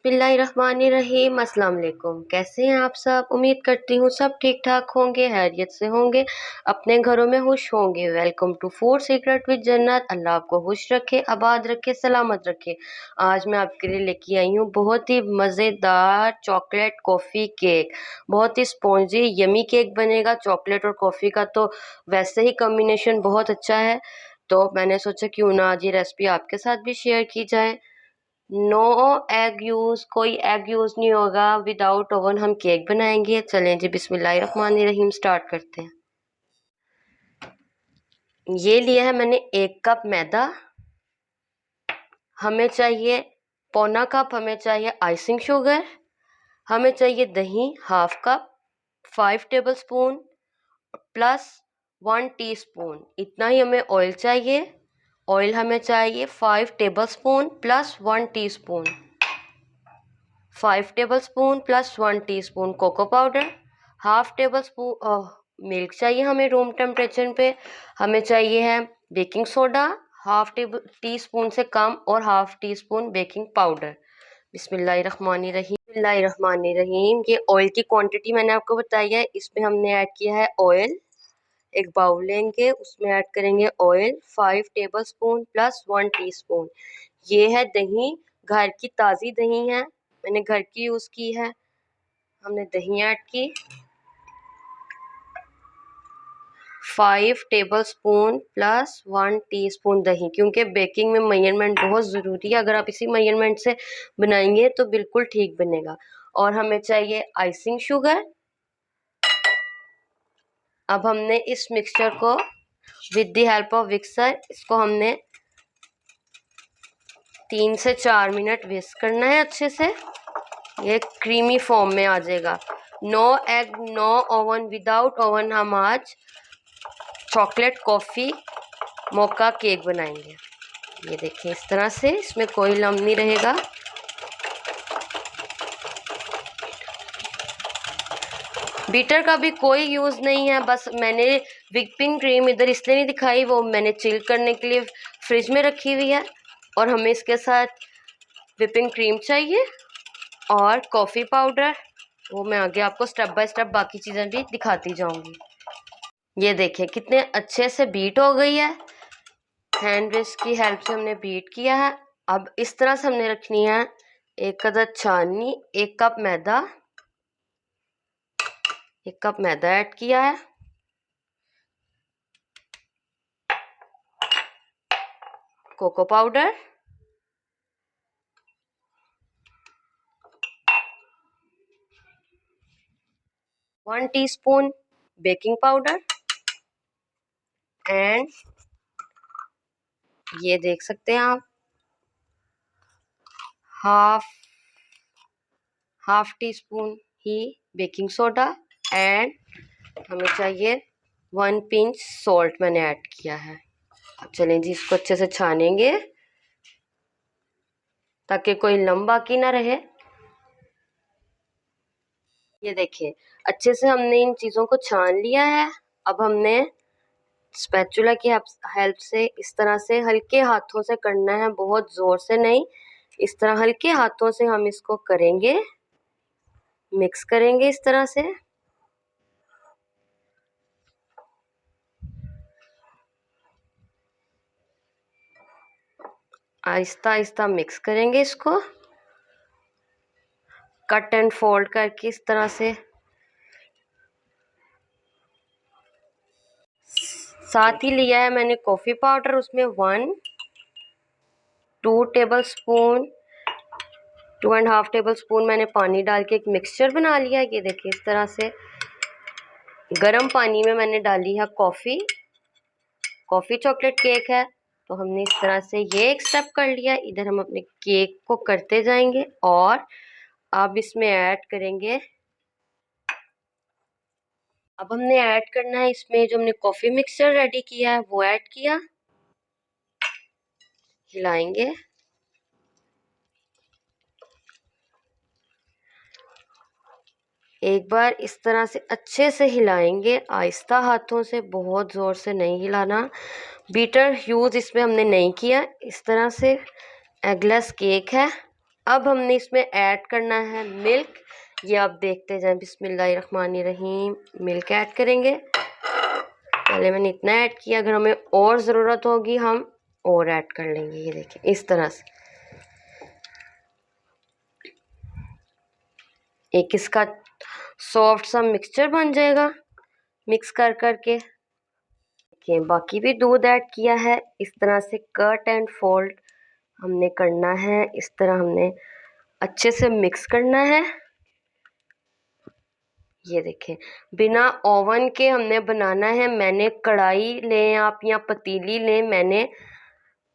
बिस्मिल्लाहिर्रहमानिर्रहीम। अस्सलाम वालेकुम। कैसे हैं आप सब? उम्मीद करती हूँ सब ठीक ठाक होंगे, खैरियत से होंगे, अपने घरों में खुश होंगे। Welcome to food secret with Jannat. Allah आपको खुश रखे, आबाद रखे, सलामत रखे। आज मैं आपके लिए लेके आई हूँ बहुत ही मज़ेदार चॉकलेट कॉफ़ी केक। बहुत ही स्पॉन्जी यमी केक बनेगा। चॉकलेट और कॉफ़ी का तो वैसे ही कॉम्बिनेशन बहुत अच्छा है, तो मैंने सोचा क्यों ना आज ये रेसिपी आपके साथ भी शेयर की जाए। नो एग यूज़, कोई एग यूज़ नहीं होगा। विदाउट ओवन हम केक बनाएंगे। चलें जी, बिस्मिल्लाहिर्रहमानिर्रहीम स्टार्ट करते हैं। ये लिया है मैंने 1 कप मैदा। हमें चाहिए पौना कप, हमें चाहिए आइसिंग शुगर, हमें चाहिए दही 1/2 cup, 5 table spoon plus 1 teaspoon, इतना ही हमें ऑयल चाहिए। ऑयल हमें चाहिए 5 table spoon plus 1 teaspoon, 5 table spoon plus 1 teaspoon cocoa powder, 1/2 table spoon milk चाहिए हमें रूम टेम्परेचर पे। हमें चाहिए है बेकिंग सोडा 1/2 टीस्पून से कम और 1/2 टीस्पून बेकिंग पाउडर। बिस्मिल्लाहिर्रहमानिर्रहीम। ये ऑयल की क्वांटिटी मैंने आपको बताई है। इसमें हमने ऐड किया है ऑयल। एक बाउल लेंगे, उसमें ऐड करेंगे oil 5 table spoon plus 1 teaspoon. ये है दही, घर की ताज़ी दही है, मैंने घर की यूज़ की है। हमने दही ऐड की 5 टेबल स्पून प्लस 1 टीस्पून दही, क्योंकि बेकिंग में मेजरमेंट बहुत ज़रूरी है। अगर आप इसी मेजरमेंट से बनाएंगे तो बिल्कुल ठीक बनेगा। और हमें चाहिए आइसिंग शुगर। अब हमने इस मिक्सचर को विद द हेल्प ऑफ विक्सर, इसको हमने 3 से 4 मिनट विस्क करना है अच्छे से। ये क्रीमी फॉर्म में आ जाएगा। No egg, no oven, without oven हम आज चॉकलेट कॉफ़ी मोका केक बनाएंगे। ये देखिए इस तरह से, इसमें कोई लम्ब नहीं रहेगा। बीटर का भी कोई यूज़ नहीं है, बस मैंने व्हिपिंग क्रीम इधर इसलिए नहीं दिखाई, वो मैंने चिल करने के लिए फ्रिज में रखी हुई है। और हमें इसके साथ व्हिपिंग क्रीम चाहिए और कॉफ़ी पाउडर, वो मैं आगे आपको स्टेप बाय स्टेप बाकी चीज़ें भी दिखाती जाऊंगी। ये देखिए कितने अच्छे से बीट हो गई है। हैंड विस्क की हेल्प से हमने बीट किया है। अब इस तरह से हमने रखनी है एक अदद छाननी। 1 कप मैदा, 1 कप मैदा ऐड किया है। Cocoa powder, 1 teaspoon baking powder and ये देख सकते हैं आप हाफ टीस्पून ही बेकिंग सोडा एंड हमें चाहिए 1 पिंच सॉल्ट मैंने ऐड किया है। अब चलें जी, इसको अच्छे से छानेंगे ताकि कोई लम्ब बाकी ना रहे। ये देखिए अच्छे से हमने इन चीज़ों को छान लिया है। अब हमने स्पैचुला की हेल्प से इस तरह से हल्के हाथों से करना है, बहुत ज़ोर से नहीं। इस तरह हल्के हाथों से हम इसको करेंगे, मिक्स करेंगे इस तरह से। आहिस्ता आहिस्ता मिक्स करेंगे इसको, कट एंड फोल्ड करके इस तरह से। साथ ही लिया है मैंने कॉफ़ी पाउडर, उसमें 2 टेबल स्पून, 2.5 टेबल स्पून मैंने पानी डाल के एक मिक्सचर बना लिया। ये देखिए इस तरह से गर्म पानी में मैंने डाली है कॉफ़ी चॉकलेट केक है, तो हमने इस तरह से ये एक स्टेप कर लिया। इधर हम अपने केक को करते जाएंगे और अब इसमें ऐड करेंगे। अब हमने ऐड करना है इसमें जो हमने कॉफ़ी मिक्सचर रेडी किया है वो ऐड किया, हिलाएंगे। एक बार इस तरह से अच्छे से हिलाएंगे, आहिस्ता हाथों से, बहुत ज़ोर से नहीं हिलाना। बीटर यूज़ इसमें हमने नहीं किया। इस तरह से एगलेस केक है, अब हमने इसमें ऐड करना है मिल्क। ये आप देखते जाएं, बिस्मिल्लाहिर्रहमानिर्रहीम। मिल्क ऐड करेंगे। पहले मैंने इतना ऐड किया, अगर हमें और ज़रूरत होगी हम और ऐड कर लेंगे। ये देखिए इस तरह से एक इसका सॉफ्ट सा मिक्सचर बन जाएगा मिक्स कर करके। देखिए बाकी भी दूध ऐड किया है। इस तरह से कट एंड फोल्ड हमने करना है। इस तरह हमने अच्छे से मिक्स करना है। ये देखें बिना ओवन के हमने बनाना है। मैंने कढ़ाई लें आप या पतीली लें, मैंने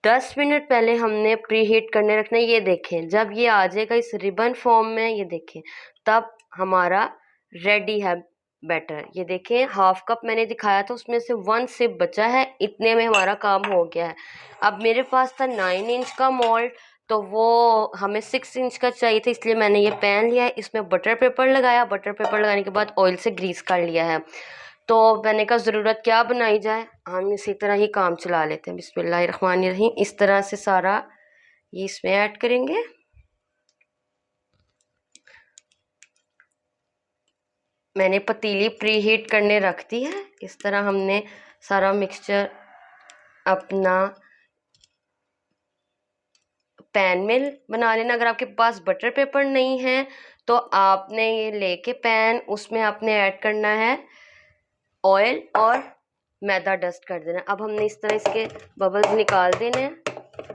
10 मिनट पहले हमने प्री हीट करने रखना है। ये देखें जब ये आ जाएगा इस रिबन फॉर्म में, ये देखें तब हमारा रेडी है बैटर। ये देखें हाफ कप मैंने दिखाया था, उसमें से 1 सिप बचा है। इतने में हमारा काम हो गया है। अब मेरे पास था 9 इंच का मोल्ड, तो वो हमें 6 इंच का चाहिए था, इसलिए मैंने ये पैन लिया है। इसमें बटर पेपर लगाया। बटर पेपर लगाने के बाद ऑयल से ग्रीस कर लिया है। तो मैंने कहा ज़रूरत क्या बनाई जाए, हम इसी तरह ही काम चला लेते हैं। बिस्मिल्लाहिर्रहमानिर्रहीम। इस तरह से सारा ये इसमें ऐड करेंगे। मैंने पतीली प्री हीट करने रख दी है। इस तरह हमने सारा मिक्सचर अपना पैन में बना लेना। अगर आपके पास बटर पेपर नहीं है तो आपने ये लेके पैन, उसमें आपने ऐड करना है ऑयल और मैदा डस्ट कर देना। अब हमने इस तरह इसके बबल्स निकाल देने हैं।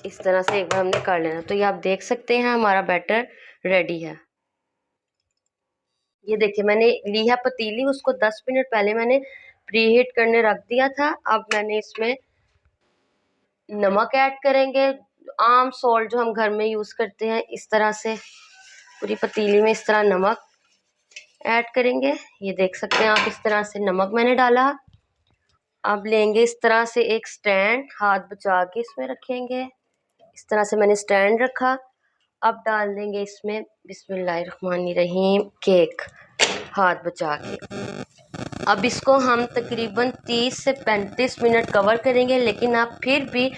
इस तरह से एक बार हमने कर लेना। तो ये आप देख सकते हैं हमारा बैटर रेडी है। ये देखिए मैंने ली है पतीली, उसको 10 मिनट पहले मैंने प्री हीट करने रख दिया था। अब मैंने इसमें नमक ऐड करेंगे, आम सॉल्ट जो हम घर में यूज़ करते हैं। इस तरह से पूरी पतीली में इस तरह नमक ऐड करेंगे। ये देख सकते हैं आप, इस तरह से नमक मैंने डाला। अब लेंगे इस तरह से एक स्टैंड, हाथ बचा के इसमें रखेंगे। इस तरह से मैंने स्टैंड रखा। अब डाल देंगे इसमें बिस्मिल्लाहिर्रहमानिर्रहीम केक, हाथ बचा के। अब इसको हम तकरीबन 30 से 35 मिनट कवर करेंगे, लेकिन आप फिर भी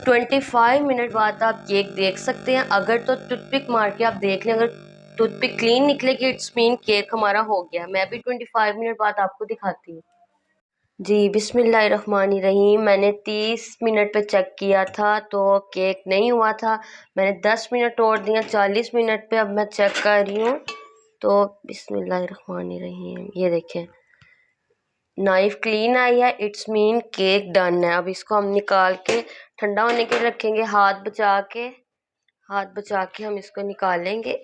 25 मिनट बाद आप केक देख सकते हैं। अगर तो टूथपिक मार के आप देख लें, अगर टूथपिक क्लीन निकलेगी इट्स मीन केक हमारा हो गया। मैं भी 25 मिनट बाद आपको दिखाती हूँ। जी बिस्मिल्लाहिर्रहमानिर्रहीम। मैंने 30 मिनट पे चेक किया था तो केक नहीं हुआ था। मैंने 10 मिनट और दिया 40 मिनट पे। अब मैं चेक कर रही हूँ तो बिस्मिल्लाहिर्रहमानिर्रहीम ये देखें नाइफ क्लीन आई है, इट्स मीन केक डन है। अब इसको हम निकाल के ठंडा होने के लिए रखेंगे। हाथ बचा के हम इसको निकालेंगे।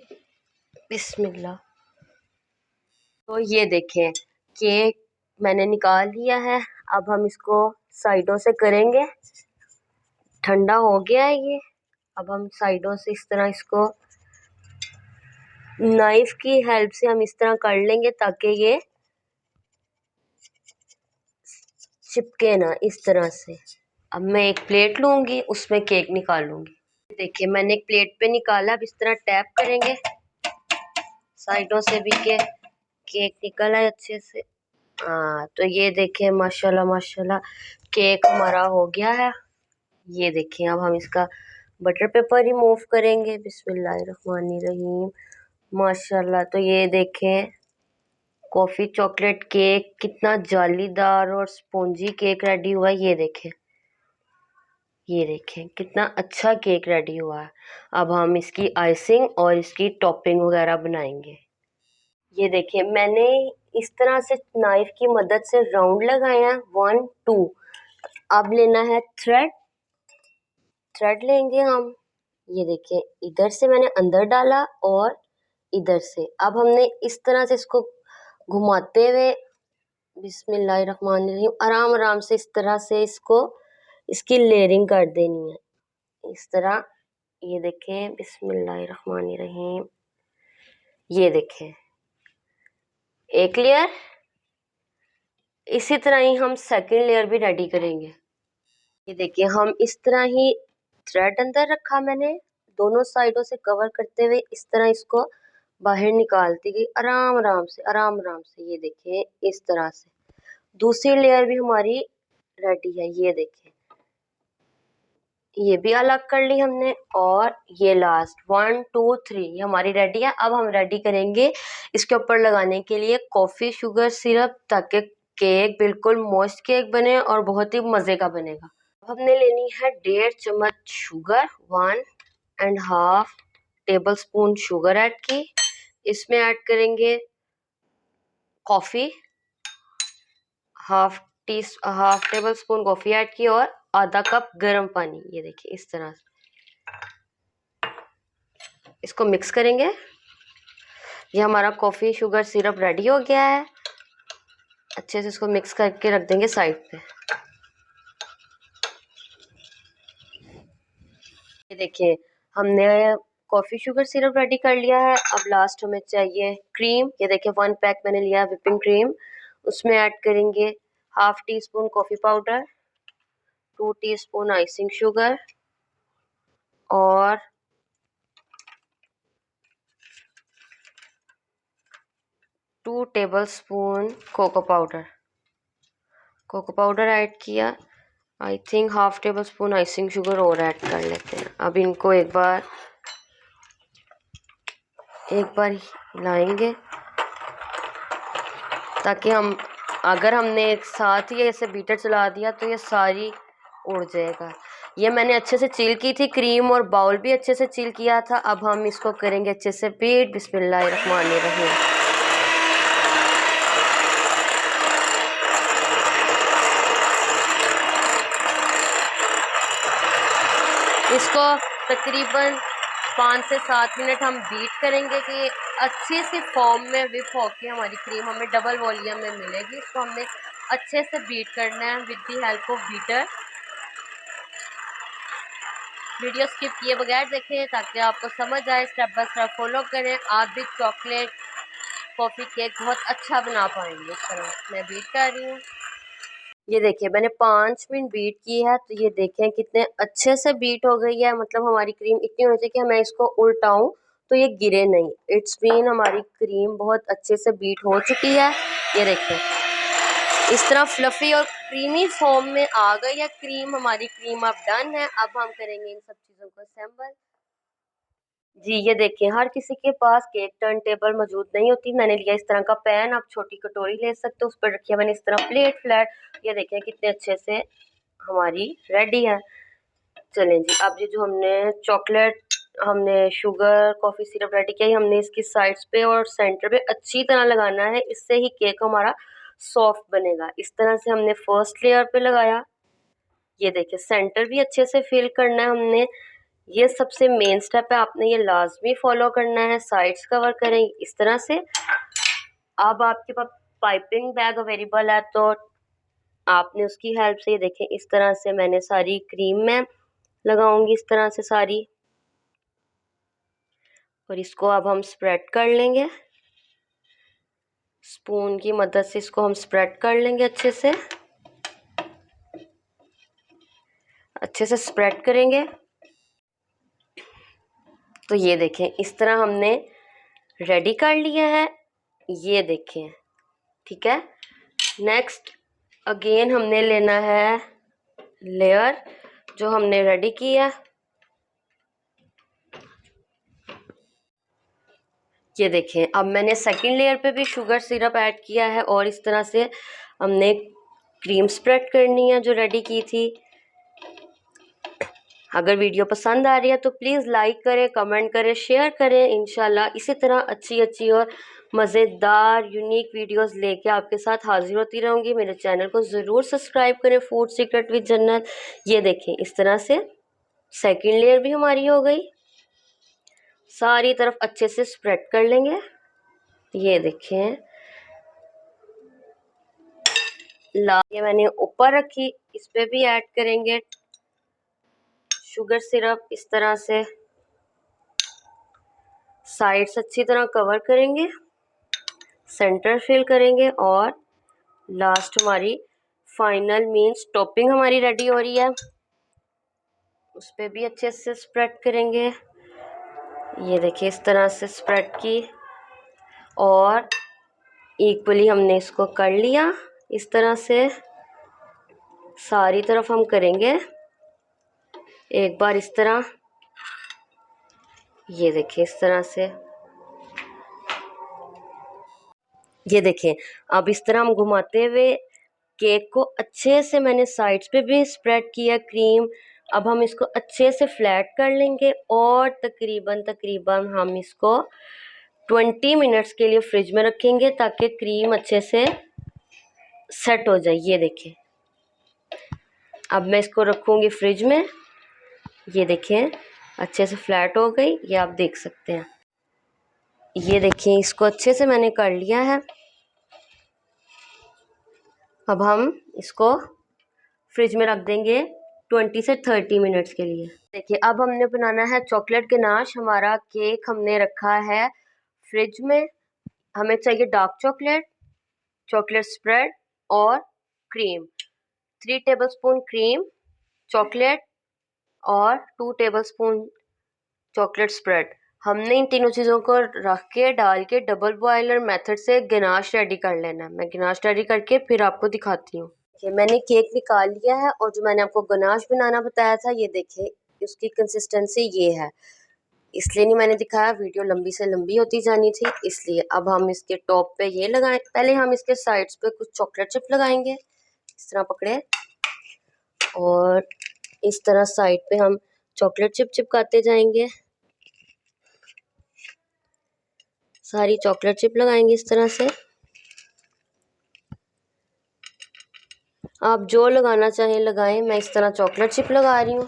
बिस्मिल्लाह। तो ये देखें केक मैंने निकाल लिया है। अब हम इसको साइडों से करेंगे। ठंडा हो गया है ये। अब हम साइडों से इस तरह इसको नाइफ की हेल्प से हम इस तरह कर लेंगे ताकि ये चिपके ना, इस तरह से। अब मैं एक प्लेट लूंगी, उसमें केक निकालूंगी। देखिए मैंने एक प्लेट पे निकाला। अब इस तरह टैप करेंगे साइडों से भी के केक निकल आए अच्छे से। हाँ तो ये देखिए माशाल्लाह माशाल्लाह केक हमारा हो गया है। ये देखिए अब हम इसका बटर पेपर रिमूव करेंगे। बिस्मिल्लाहिर्रहमानिर्रहीम। माशाल्लाह तो ये देखें कॉफ़ी चॉकलेट केक कितना जालीदार और स्पॉन्जी केक रेडी हुआ है। ये देखें कितना अच्छा केक रेडी हुआ है। अब हम इसकी आइसिंग और इसकी टॉपिंग वगैरह बनाएंगे। ये देखिए मैंने इस तरह से नाइफ की मदद से राउंड लगाए हैं 1 2। अब लेना है थ्रेड लेंगे हम। ये देखिए इधर से मैंने अंदर डाला और इधर से। अब हमने इस तरह से इसको घुमाते हुए बिस्मिल्लाहिर्रहमानिर्रहीम आराम आराम से इस तरह से इसको इसकी लेयरिंग कर देनी है इस तरह। ये देखें बिस्मिल्लाहिर्रहमानिर्रहीम। ये देखें एक लेयर। इसी तरह ही हम सेकंड लेयर भी रेडी करेंगे। ये देखिए हम इस तरह ही थ्रेड अंदर रखा मैंने, दोनों साइडों से कवर करते हुए इस तरह इसको बाहर निकालती गई आराम आराम से आराम आराम से। ये देखिए इस तरह से दूसरी लेयर भी हमारी रेडी है। ये देखिए ये भी अलग कर ली हमने। और ये लास्ट 1 2 3 ये हमारी रेडी है। अब हम रेडी करेंगे इसके ऊपर लगाने के लिए कॉफ़ी शुगर सिरप, ताकि केक बिल्कुल मॉइस्ट केक बने और बहुत ही मज़े का बनेगा। हमने लेनी है 1.5 चम्मच sugar, 1.5 table spoon sugar add की। इसमें ऐड करेंगे coffee, half table spoon coffee add की, और आधा कप गर्म पानी। ये देखिए इस तरह से इसको मिक्स करेंगे। ये हमारा कॉफ़ी शुगर सिरप रेडी हो गया है। अच्छे से इसको मिक्स करके रख देंगे साइड पे। ये देखिए हमने कॉफ़ी शुगर सिरप रेडी कर लिया है। अब लास्ट हमें चाहिए क्रीम। ये देखिए 1 पैक मैंने लिया है व्हिपिंग क्रीम। उसमें ऐड करेंगे half teaspoon coffee powder, 2 teaspoon icing sugar और 2 tablespoon cocoa powder add किया। I think half tablespoon icing sugar और ऐड कर लेते हैं। अब इनको एक बार हिलाएंगे, ताकि अगर हमने एक साथ ही ऐसे बीटर चला दिया तो ये सारी उड़ जाएगा। ये मैंने अच्छे से चिल की थी क्रीम, और बाउल भी अच्छे से चिल किया था। अब हम इसको करेंगे अच्छे से बीट। बिस्मिल्लाहिर्रहमानिर्रहीम। इसको तकरीबन 5 से 7 मिनट हम बीट करेंगे कि अच्छी सी फॉर्म में विप होके हमारी क्रीम हमें डबल वॉल्यूम में मिलेगी। इसको हमने अच्छे से बीट करना है with the help of beater. Video skip किए बगैर देखें ताकि आपको समझ आए, स्टेप बाय स्टेप फॉलो करें। आप भी चॉकलेट कॉफ़ी केक बहुत अच्छा बना पाएंगे। इस तरह मैं बीट कर रही हूँ। ये देखिए मैंने 5 मिनट बीट की है, तो ये देखें कितने अच्छे से बीट हो गई है। मतलब हमारी क्रीम इतनी होनी चाहिए कि मैं इसको उल्टाऊं तो ये गिरे नहीं। इट्स मीन हमारी क्रीम बहुत अच्छे से बीट हो चुकी है। ये देखिए इस तरह फ्लफी और क्रीमी फॉर्म में आ गई है क्रीम। हमारी क्रीम अब डन है। अब हम करेंगे इन सब चीज़ों को असेंबल। जी ये देखिए हर किसी के पास केक टर्न टेबल मौजूद नहीं होती। मैंने लिया इस तरह का पैन। आप छोटी कटोरी ले सकते हो, उस पर रखिए मैंने इस तरह प्लेट फ्लैट। ये देखिए कितने अच्छे से हमारी रेडी है। चलें जी, अब ये जो हमने शुगर कॉफ़ी सिरप रेडी किया, हमने इसकी साइड्स पे और सेंटर पे अच्छी तरह लगाना है। इससे ही केक हमारा सॉफ्ट बनेगा। इस तरह से हमने फर्स्ट लेयर पे लगाया। ये देखिए सेंटर भी अच्छे से फिल करना है हमने। ये सबसे मेन स्टेप है, आपने ये लाजमी फॉलो करना है। साइड्स कवर करें इस तरह से। अब आपके पास पाइपिंग बैग अवेलेबल है तो आपने उसकी हेल्प से, ये देखें इस तरह से मैंने सारी क्रीम में लगाऊंगी इस तरह से सारी, और इसको अब हम स्प्रेड कर लेंगे। स्पून की मदद से इसको हम स्प्रेड कर लेंगे अच्छे से स्प्रेड करेंगे। तो ये देखें इस तरह हमने रेडी कर लिया है। ये देखें ठीक है। नेक्स्ट अगेन हमने लेना है लेयर जो हमने रेडी किया। ये देखें अब मैंने सेकंड लेयर पे भी शुगर सिरप ऐड किया है, और इस तरह से हमने क्रीम स्प्रेड करनी है जो रेडी की थी। अगर वीडियो पसंद आ रही है तो प्लीज़ लाइक करें, कमेंट करें, शेयर करें। इंशाल्लाह इसी तरह अच्छी अच्छी और मज़ेदार यूनिक वीडियोस लेके आपके साथ हाजिर होती रहूँगी। मेरे चैनल को ज़रूर सब्सक्राइब करें, फूड सीक्रेट विद जन्नत। ये देखें इस तरह से सेकंड लेयर भी हमारी हो गई। सारी तरफ अच्छे से स्प्रेड कर लेंगे। ये देखें ये मैंने ऊपर रखी, इस पे भी ऐड करेंगे शुगर सिरप। इस तरह से साइड्स अच्छी तरह कवर करेंगे, सेंटर फिल करेंगे, और लास्ट हमारी फाइनल मीन्स टॉपिंग हमारी रेडी हो रही है। उस पे भी अच्छे से स्प्रेड करेंगे। ये देखिए इस तरह से स्प्रेड की, और इक्वली हमने इसको कर लिया। इस तरह से सारी तरफ हम करेंगे। एक बार इस तरह, ये देखिए इस तरह से, ये देखें। अब इस तरह हम घुमाते हुए केक को अच्छे से, मैंने साइड्स पे भी स्प्रेड किया क्रीम। अब हम इसको अच्छे से फ्लैट कर लेंगे और तकरीबन तकरीबन हम इसको 20 मिनट्स के लिए फ्रिज में रखेंगे ताकि क्रीम अच्छे से सेट हो जाए। ये देखें, अब मैं इसको रखूँगी फ्रिज में। ये देखें अच्छे से फ्लैट हो गई, ये आप देख सकते हैं। ये देखिए इसको अच्छे से मैंने कर लिया है। अब हम इसको फ्रिज में रख देंगे 20 से 30 मिनट्स के लिए। देखिए अब हमने बनाना है चॉकलेट गनाश। हमारा केक हमने रखा है फ्रिज में। हमें चाहिए डार्क चॉकलेट, चॉकलेट स्प्रेड और क्रीम। 3 टेबलस्पून क्रीम, चॉकलेट और 2 टेबलस्पून चॉकलेट स्प्रेड। हमने इन तीनों चीज़ों को रख के डाल के डबल बॉयलर मेथड से गनाश रेडी कर लेना है। मैं गनाश रेडी करके फिर आपको दिखाती हूँ। मैंने केक निकाल लिया है और जो मैंने आपको गनाश बनाना बताया था, ये देखिए उसकी कंसिस्टेंसी ये है। इसलिए नहीं मैंने दिखाया, वीडियो लंबी से लंबी होती जानी थी इसलिए। अब हम इसके टॉप पे ये लगाएं, पहले हम इसके साइड्स पे कुछ चॉकलेट चिप लगाएंगे। इस तरह पकड़े और इस तरह साइड पे हम चॉकलेट चिप चिपकाते जाएंगे। सारी चॉकलेट चिप लगाएंगे इस तरह से। आप जो लगाना चाहें लगाएं, मैं इस तरह चॉकलेट चिप लगा रही हूँ।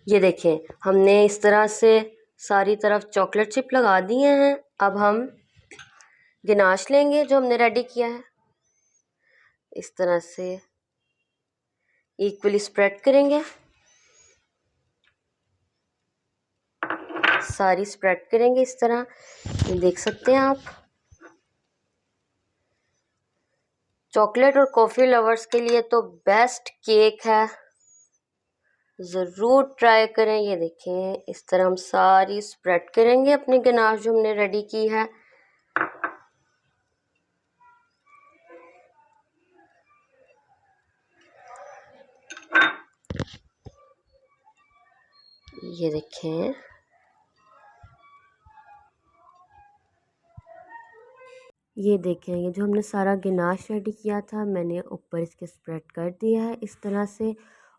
ये देखें हमने इस तरह से सारी तरफ चॉकलेट चिप लगा दिए हैं। अब हम गनाश लेंगे जो हमने रेडी किया है, इस तरह से इक्वली स्प्रेड करेंगे। सारी स्प्रेड करेंगे इस तरह, ये देख सकते हैं आप। चॉकलेट और कॉफ़ी लवर्स के लिए तो बेस्ट केक है, ज़रूर ट्राई करें। ये देखें इस तरह हम सारी स्प्रेड करेंगे अपनी गनाश जो हमने रेडी की है। ये देखें ये देखें, ये जो हमने सारा गनाश रेडी किया था मैंने ऊपर इसके स्प्रेड कर दिया है इस तरह से।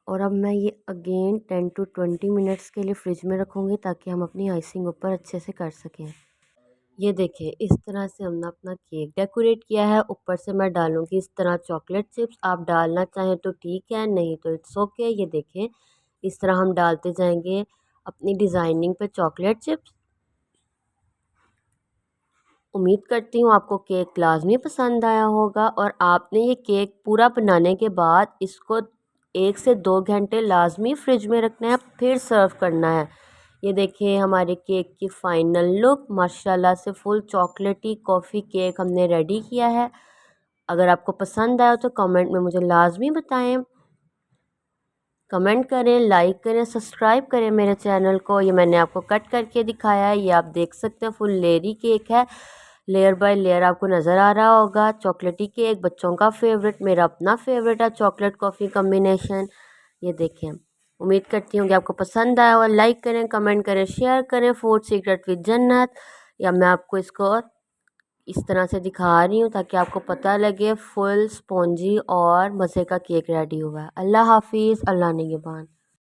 और अब मैं ये अगेन 10 to 20 मिनट्स के लिए फ्रिज में रखूँगी ताकि हम अपनी आइसिंग ऊपर अच्छे से कर सकें। ये देखें इस तरह से हमने अपना केक डेकोरेट किया है। ऊपर से मैं डालूँगी इस तरह चॉकलेट चिप्स। आप डालना चाहें तो ठीक है, नहीं तो इट्स ओके। ये देखें इस तरह हम डालते जाएंगे अपनी डिज़ाइनिंग पे चॉकलेट चिप्स। उम्मीद करती हूँ आपको केक लाजमी पसंद आया होगा और आपने ये केक पूरा बनाने के बाद इसको 1 से 2 घंटे लाजमी फ्रिज में रखना है, फिर सर्व करना है। ये देखिए हमारे केक की फ़ाइनल लुक, माशाल्लाह से फुल चॉकलेटी कॉफ़ी केक हमने रेडी किया है। अगर आपको पसंद आया तो कमेंट में मुझे लाजमी बताएं। कमेंट करें, लाइक करें, सब्सक्राइब करें मेरे चैनल को। ये मैंने आपको कट करके दिखाया है, ये आप देख सकते हैं फुल लेयरी केक है। लेयर बाय लेयर आपको नज़र आ रहा होगा। चॉकलेटी केक बच्चों का फेवरेट, मेरा अपना फेवरेट है चॉकलेट कॉफ़ी कॉम्बिनेशन। ये देखें, उम्मीद करती हूँ कि आपको पसंद आया और लाइक करें, कमेंट करें, शेयर करें। फूड सीक्रेट विद जन्नत, या मैं आपको इसको इस तरह से दिखा रही हूँ ताकि आपको पता लगे फुल स्पॉन्जी और मज़े का केक रेडी हुआ है। अल्लाह हाफिज़, अल्लाह निगहबान।